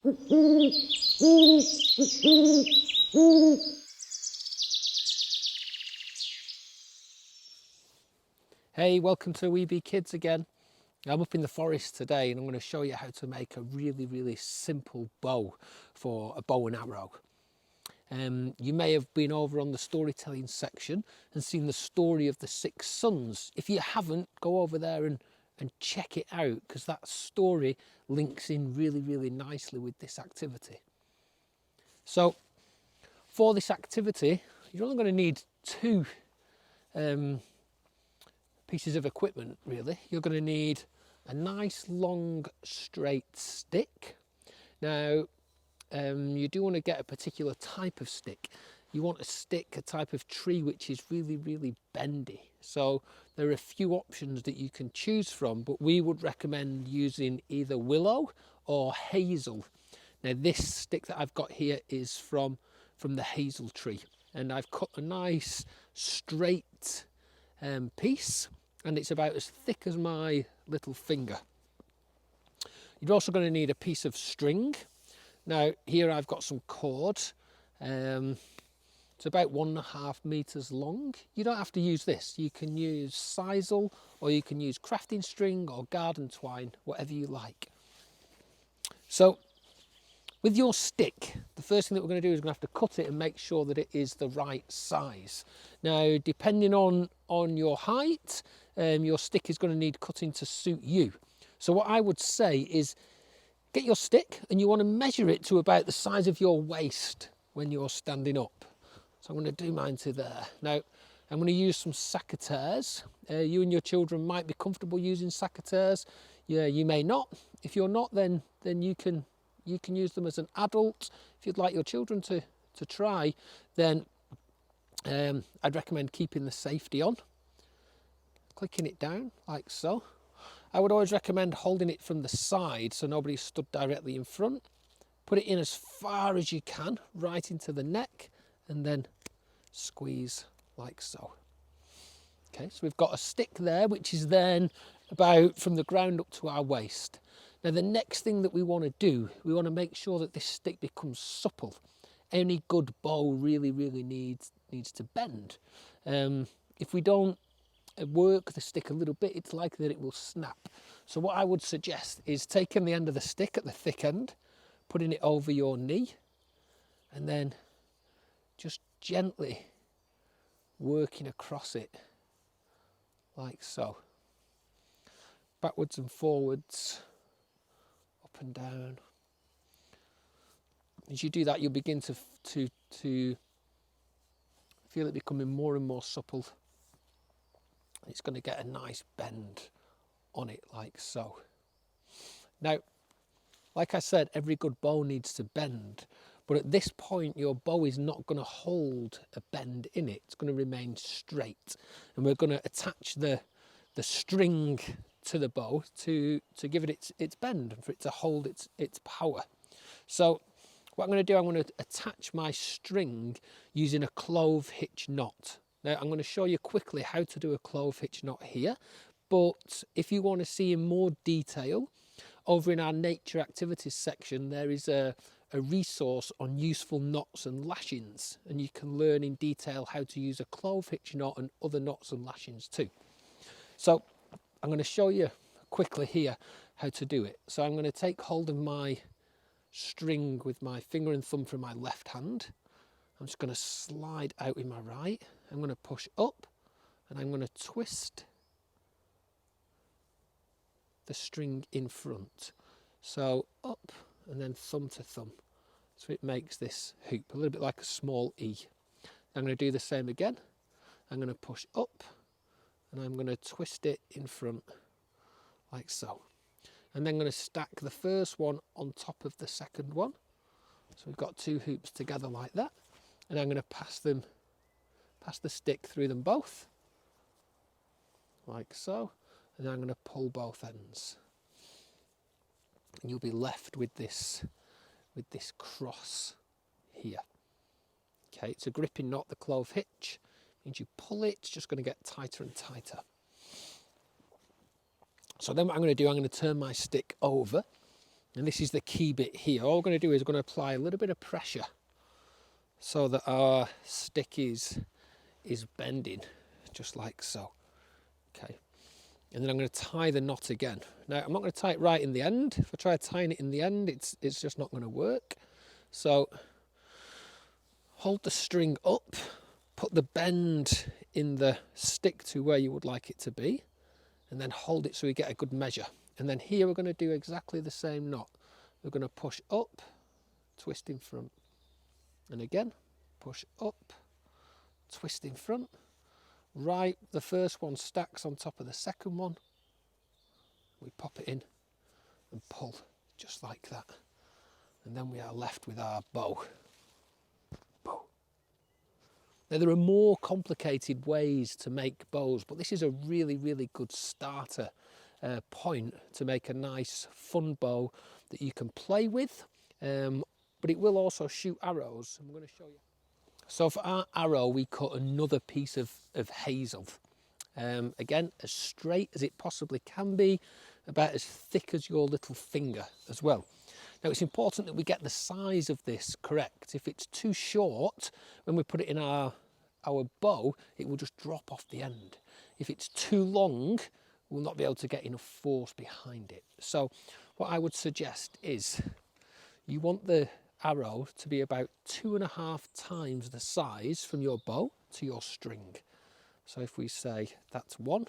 Hey, welcome to Wee Kids again. I'm up in the forest today and I'm going to show you how to make a really simple bow for a bow and arrow. You may have been over on the storytelling section and seen the story of the 6 sons. If you haven't, go over there and check it out, because that story links in really nicely with this activity. So for this activity, you're only going to need 2 pieces of equipment really. You're going to need a nice long straight stick. Now you do want to get a particular type of stick. You want a type of tree which is really bendy. So there are a few options that you can choose from, but we would recommend using either Willow or Hazel. Now this stick that I've got here is from the Hazel tree, and I've cut a nice straight piece, and it's about as thick as my little finger. You're also going to need a piece of string. Now here I've got some cord. It's about 1.5 meters long. You don't have to use this. You can use sisal, or you can use crafting string or garden twine, whatever you like. So with your stick, the first thing that we're going to do is we're going to have to cut it and make sure that it is the right size. Now, depending on your height, your stick is going to need cutting to suit you. So what I would say is get your stick and you want to measure it to about the size of your waist when you're standing up. So I'm going to do mine to there. Now, I'm going to use some secateurs. You and your children might be comfortable using secateurs. Yeah, you may not. If you're not, then you can use them as an adult. If you'd like your children to try, then I'd recommend keeping the safety on, clicking it down like so. I would always recommend holding it from the side so nobody's stood directly in front. Put it in as far as you can, right into the neck, and then squeeze like so. Okay, so we've got a stick there, which is then about from the ground up to our waist. Now the next thing that we want to do, we want to make sure that this stick becomes supple. Any good bow really needs to bend. If we don't work the stick a little bit, it's likely that it will snap. So what I would suggest is taking the end of the stick at the thick end, putting it over your knee, and then just gently working across it like so. Backwards and forwards, up and down. As you do that, you'll begin to feel it becoming more and more supple. It's going to get a nice bend on it like so. Now, like I said, every good bow needs to bend, but at this point your bow is not going to hold a bend in it. It's going to remain straight, and we're going to attach the string to the bow to give it its bend and for it to hold its power. So what I'm going to do, I'm going to attach my string using a clove hitch knot. Now I'm going to show you quickly how to do a clove hitch knot here, but if you want to see in more detail, over in our nature activities section there is a resource on useful knots and lashings, and you can learn in detail how to use a clove hitch knot and other knots and lashings too. So I'm going to show you quickly here how to do it. So I'm going to take hold of my string with my finger and thumb from my left hand. I'm just going to slide out with my right. I'm going to push up and I'm going to twist the string in front. So up and then thumb to thumb. So it makes this hoop, a little bit like a small E. I'm going to do the same again. I'm going to push up and I'm going to twist it in front like so. And then I'm going to stack the first one on top of the second one. So we've got 2 hoops together like that. And I'm going to pass the stick through them both like so. And then I'm going to pull both ends. And you'll be left with this cross here. Okay, it's a gripping knot, the clove hitch. Means you pull it, it's just going to get tighter and tighter. So then what I'm going to do, I'm going to turn my stick over And this is the key bit here. All we're going to do is we're going to apply a little bit of pressure so that our stick is bending, just like so. Okay. And then I'm going to tie the knot again. Now, I'm not going to tie it right in the end. If I try tying it in the end, it's just not going to work. So hold the string up, put the bend in the stick to where you would like it to be, and then hold it so you get a good measure. And then here we're going to do exactly the same knot. We're going to push up, twist in front, and again, push up, twist in front. Right, the first one stacks on top of the second one. We pop it in and pull, just like that. And then we are left with our bow. Now, there are more complicated ways to make bows, but this is a really, really good starter point to make a nice, fun bow that you can play with, but it will also shoot arrows. I'm going to show you. So for our arrow, we cut another piece of hazel. Again, as straight as it possibly can be, about as thick as your little finger as well. Now, it's important that we get the size of this correct. If it's too short, when we put it in our bow, it will just drop off the end. If it's too long, we'll not be able to get enough force behind it. So what I would suggest is you want the arrow to be about 2.5 times the size from your bow to your string. So if we say that's 1,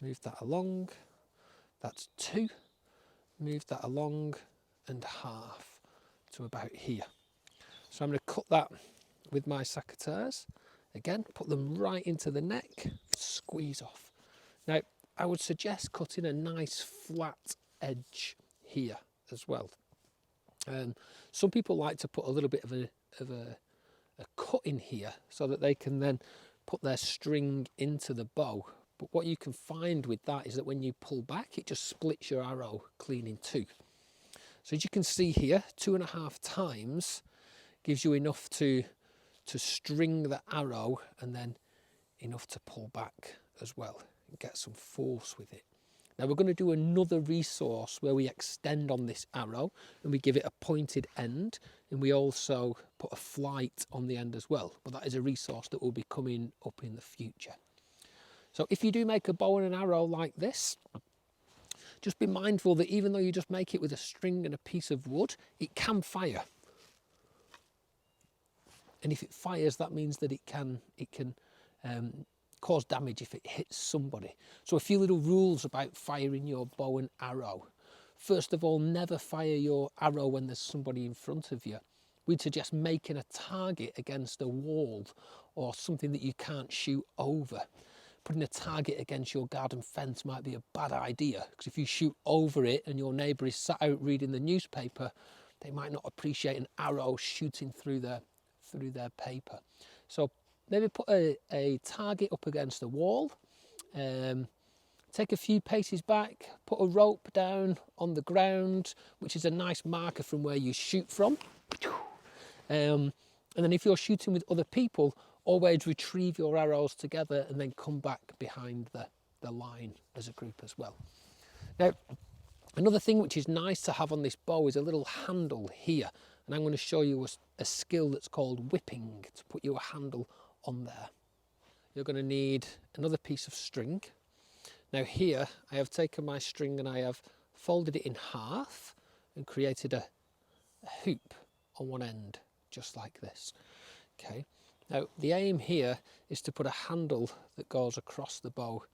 move that along, that's 2, move that along and half to about here. So I'm going to cut that with my secateurs. Again, put them right into the neck, squeeze off. Now, I would suggest cutting a nice flat edge here as well. Some people like to put a little bit of a cut in here so that they can then put their string into the bow. But what you can find with that is that when you pull back, it just splits your arrow clean in two. So as you can see here, 2.5 times gives you enough to string the arrow and then enough to pull back as well and get some force with it. Now we're going to do another resource where we extend on this arrow and we give it a pointed end, and we also put a flight on the end as well. But that is a resource that will be coming up in the future. So if you do make a bow and an arrow like this, just be mindful that even though you just make it with a string and a piece of wood, it can fire. And if it fires, that means that it can cause damage if it hits somebody. So a few little rules about firing your bow and arrow. First of all, never fire your arrow when there's somebody in front of you. We'd suggest making a target against a wall or something that you can't shoot over. Putting a target against your garden fence might be a bad idea, because if you shoot over it and your neighbour is sat out reading the newspaper, they might not appreciate an arrow shooting through their paper. So maybe put a target up against a wall, take a few paces back, put a rope down on the ground, which is a nice marker from where you shoot from. And then if you're shooting with other people, always retrieve your arrows together and then come back behind the line as a group as well. Now, another thing which is nice to have on this bow is a little handle here. And I'm going to show you a skill that's called whipping, to put your handle on there. You're going to need another piece of string. Now here I have taken my string and I have folded it in half and created a hoop on one end, just like this. Okay. Now the aim here is to put a handle that goes across the bow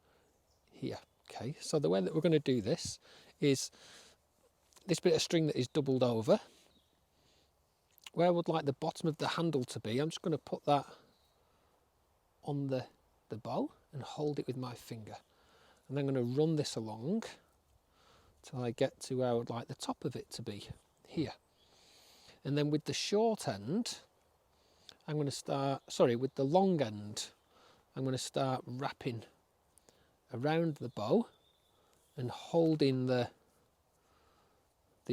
here. Okay. So the way that we're going to do this is this bit of string that is doubled over. Where I would like the bottom of the handle to be, I'm just going to put that on the bow and hold it with my finger. And I'm going to run this along till I get to where I would like the top of it to be, here. And then with the short end, I'm going to start, with the long end, I'm going to start wrapping around the bow and holding the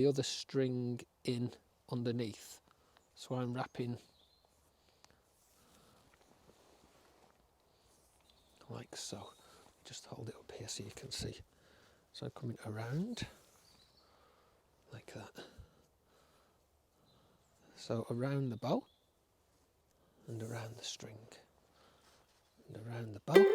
other string in underneath. So I'm wrapping like so. Just hold it up here so you can see. So I'm coming around like that. So around the bow and around the string and around the bow.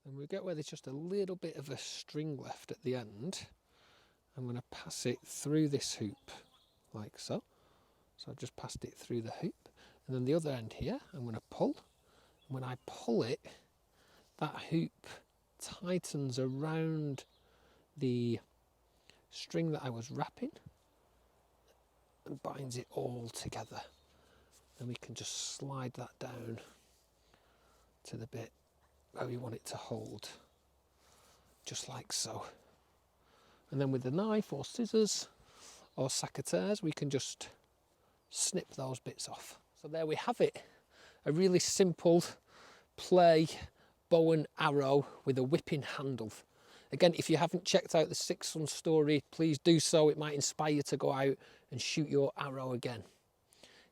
And we get where there's just a little bit of a string left at the end. I'm going to pass it through this hoop like so. So I've just passed it through the hoop. And then the other end here, I'm going to pull. And when I pull it, that hoop tightens around the string that I was wrapping and binds it all together. Then we can just slide that down to the bit where we want it to hold, just like so. And then with the knife or scissors or secateurs, we can just snip those bits off. So there we have it, a really simple play bow and arrow with a whipping handle. Again, if you haven't checked out the 6 Son story, please do so. It might inspire you to go out and shoot your arrow again.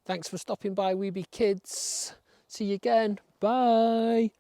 Thanks for stopping by, Weeby Kids. See you again. Bye.